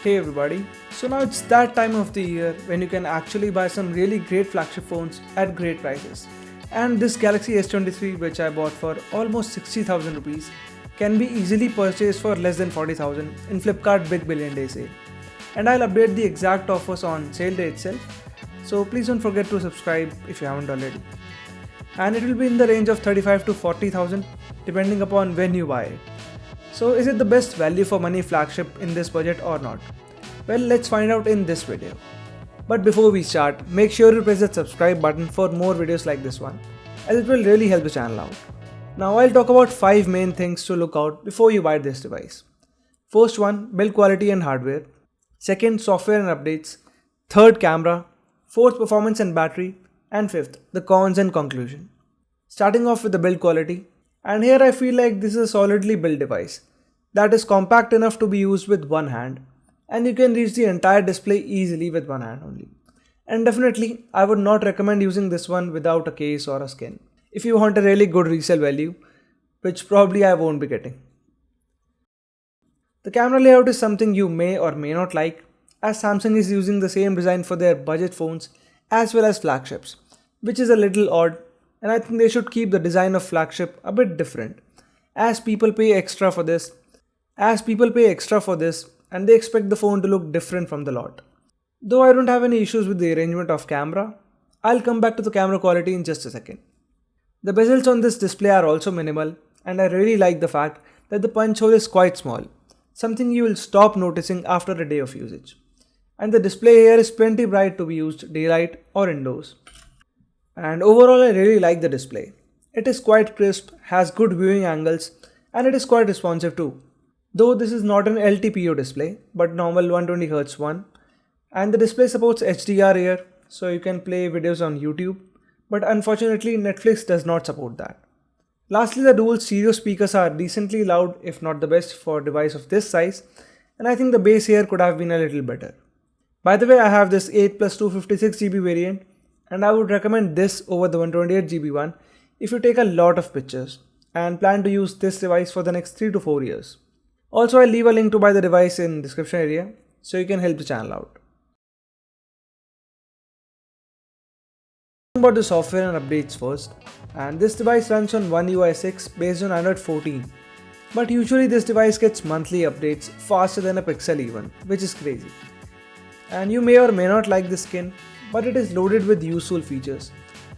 Hey everybody, so now it's that time of the year when you can actually buy some really great flagship phones at great prices. And this Galaxy S23, which I bought for almost 60,000 rupees, can be easily purchased for less than 40,000 in Flipkart Big Billion Day sale. And I'll update the exact offers on sale day itself, so please don't forget to subscribe if you haven't already. And it will be in the range of 35 to 40,000 depending upon when you buy it. So is it the best value for money flagship in this budget or not? Well, let's find out in this video. But before we start, make sure you press that subscribe button for more videos like this one, as it will really help the channel out. Now I'll talk about 5 main things to look out before you buy this device. First one, build quality and hardware. Second, software and updates. Third, camera. Fourth, performance and battery. And fifth, the cons and conclusion. Starting off with the build quality. And here I feel like this is a solidly built device that is compact enough to be used with one hand, and you can reach the entire display easily with one hand only. And definitely I would not recommend using this one without a case or a skin if you want a really good resale value, which probably I won't be getting. The camera layout is something you may or may not like, as Samsung is using the same design for their budget phones as well as flagships, which is a little odd, and I think they should keep the design of flagship a bit different, as people pay extra for this and they expect the phone to look different from the lot. Though I don't have any issues with the arrangement of camera, I'll come back to the camera quality in just a second. The bezels on this display are also minimal, and I really like the fact that the punch hole is quite small, something you will stop noticing after a day of usage. And the display here is plenty bright to be used daylight or indoors. And overall I really like the display. It is quite crisp, has good viewing angles, and it is quite responsive too. Though this is not an LTPO display, but normal 120Hz one. And the display supports HDR here, so you can play videos on YouTube, but unfortunately Netflix does not support that. Lastly, the dual stereo speakers are decently loud, if not the best for a device of this size, and I think the bass here could have been a little better. By the way, I have this 8 plus 256GB variant, and I would recommend this over the 128GB one if you take a lot of pictures and plan to use this device for the next 3 to 4 years. Also, I'll leave a link to buy the device in description area so you can help the channel out. About the software and updates first, and this device runs on OneUI 6 based on Android 14, but usually this device gets monthly updates faster than a Pixel even, which is crazy. And you may or may not like the skin, but it is loaded with useful features,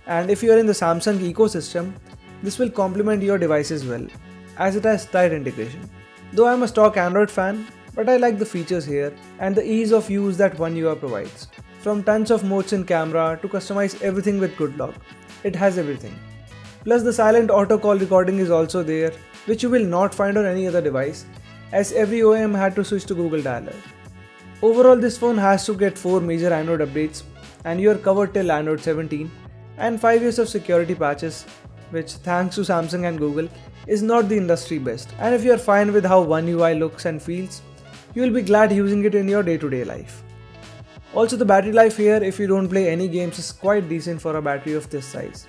and if you are in the Samsung ecosystem, this will complement your device as well, as it has tight integration. Though I am a stock Android fan, but I like the features here and the ease of use that OneUI provides. From tons of modes in camera to customize everything with good lock, it has everything. Plus the silent auto call recording is also there, which you will not find on any other device, as every OEM had to switch to Google Dialer. Overall, this phone has to get 4 major Android updates, and you are covered till Android 17, and 5 years of security patches, which thanks to Samsung and Google is not the industry best. And if you are fine with how OneUI looks and feels, you will be glad using it in your day-to-day life. Also, the battery life here, if you don't play any games, is quite decent for a battery of this size.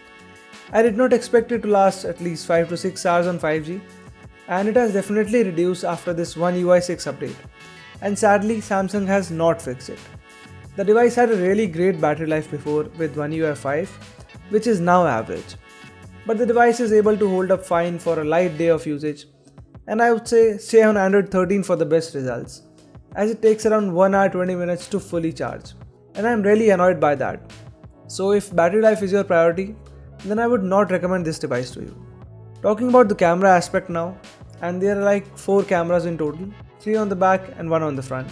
I did not expect it to last at least 5 to 6 hours on 5G, and it has definitely reduced after this OneUI 6 update, and sadly Samsung has not fixed it. The device had a really great battery life before with OneUI 5, which is now average. But the device is able to hold up fine for a light day of usage, and I would say stay on Android 13 for the best results, as it takes around 1 hour 20 minutes to fully charge, and I am really annoyed by that. So if battery life is your priority, then I would not recommend this device to you. Talking about the camera aspect now, and there are like 4 cameras in total, 3 on the back and 1 on the front.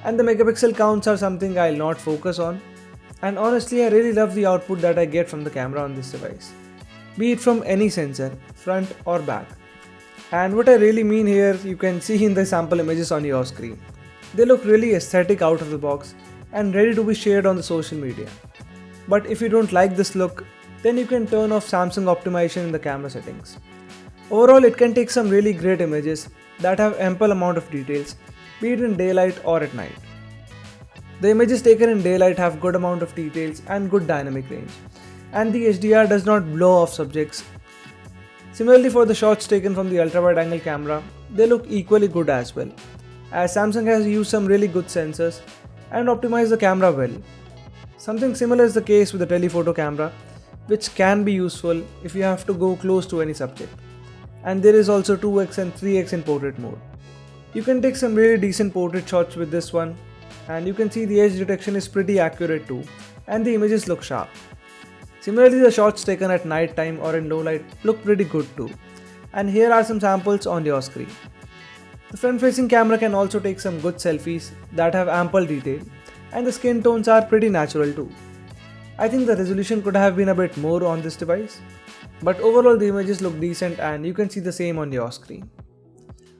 And the megapixel counts are something I'll not focus on, and honestly I really love the output that I get from the camera on this device, be it from any sensor, front or back. And what I really mean here, you can see in the sample images on your screen. They look really aesthetic out of the box and ready to be shared on the social media. But if you don't like this look, then you can turn off Samsung optimization in the camera settings. Overall, it can take some really great images that have ample amount of details, be it in daylight or at night. The images taken in daylight have good amount of details and good dynamic range, and the HDR does not blow off subjects. Similarly, for the shots taken from the ultra wide angle camera, they look equally good as well, as Samsung has used some really good sensors and optimized the camera well. Something similar is the case with the telephoto camera, which can be useful if you have to go close to any subject. And there is also 2x and 3x in portrait mode. You can take some really decent portrait shots with this one, and you can see the edge detection is pretty accurate too, and the images look sharp. Similarly, the shots taken at night time or in low light look pretty good too. And here are some samples on your screen. The front facing camera can also take some good selfies that have ample detail, and the skin tones are pretty natural too. I think the resolution could have been a bit more on this device, but overall the images look decent and you can see the same on your screen.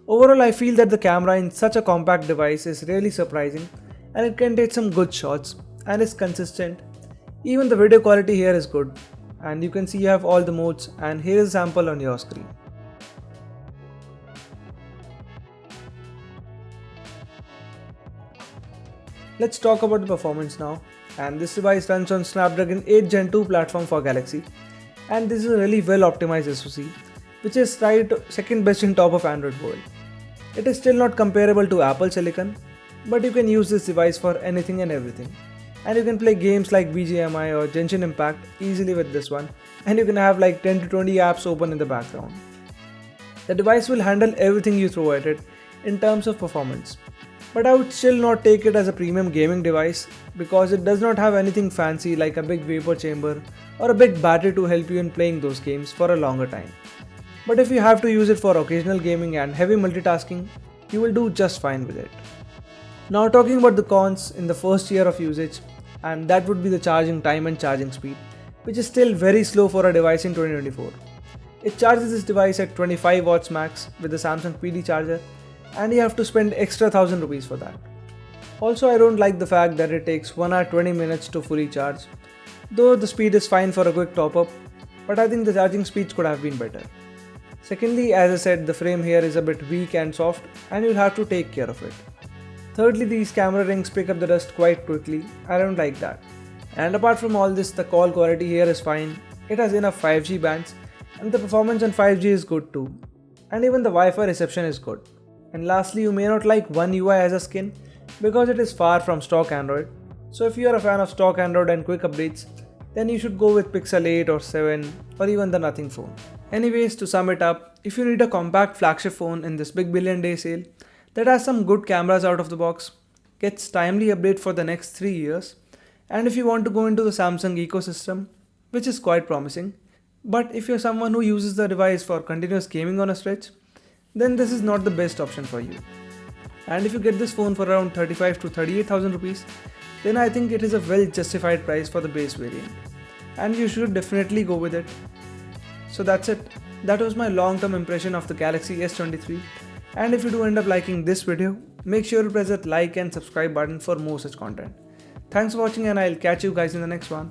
Overall, I feel that the camera in such a compact device is really surprising, and it can take some good shots and is consistent. Even the video quality here is good, and you can see you have all the modes, and here is a sample on your screen. Let's talk about the performance now, and this device runs on Snapdragon 8 Gen 2 platform for Galaxy, and this is a really well optimized SoC, which is right second best in top of Android world. It is still not comparable to Apple Silicon, but you can use this device for anything and everything. And you can play games like BGMI or Genshin Impact easily with this one, and you can have like 10 to 20 apps open in the background. The device will handle everything you throw at it in terms of performance, but I would still not take it as a premium gaming device because it does not have anything fancy like a big vapor chamber or a big battery to help you in playing those games for a longer time. But if you have to use it for occasional gaming and heavy multitasking, you will do just fine with it. Now talking about the cons in the first year of usage, and that would be the charging time and charging speed, which is still very slow for a device in 2024. It charges this device at 25 watts max with the Samsung PD charger, and you have to spend extra 1000 rupees for that. Also, I don't like the fact that it takes 1 hour 20 minutes to fully charge, though the speed is fine for a quick top up, but I think the charging speeds could have been better. Secondly, as I said, the frame here is a bit weak and soft, and you'll have to take care of it. Thirdly, these camera rings pick up the dust quite quickly. I don't like that. And apart from all this, the call quality here is fine. It has enough 5G bands, and the performance on 5G is good too. And even the Wi-Fi reception is good. And lastly, you may not like OneUI as a skin because it is far from stock Android. So if you are a fan of stock Android and quick updates, then you should go with Pixel 8 or 7 or even the Nothing phone. Anyways, to sum it up, if you need a compact flagship phone in this big billion day sale that has some good cameras out of the box, gets timely update for the next 3 years, and if you want to go into the Samsung ecosystem, which is quite promising, but if you're someone who uses the device for continuous gaming on a stretch, then this is not the best option for you. And if you get this phone for around 35 to 38,000 rupees, then I think it is a well justified price for the base variant, and you should definitely go with it. So that's it. That was my long-term impression of the Galaxy S23, and if you do end up liking this video, make sure to press that like and subscribe button for more such content. Thanks for watching, and I'll catch you guys in the next one.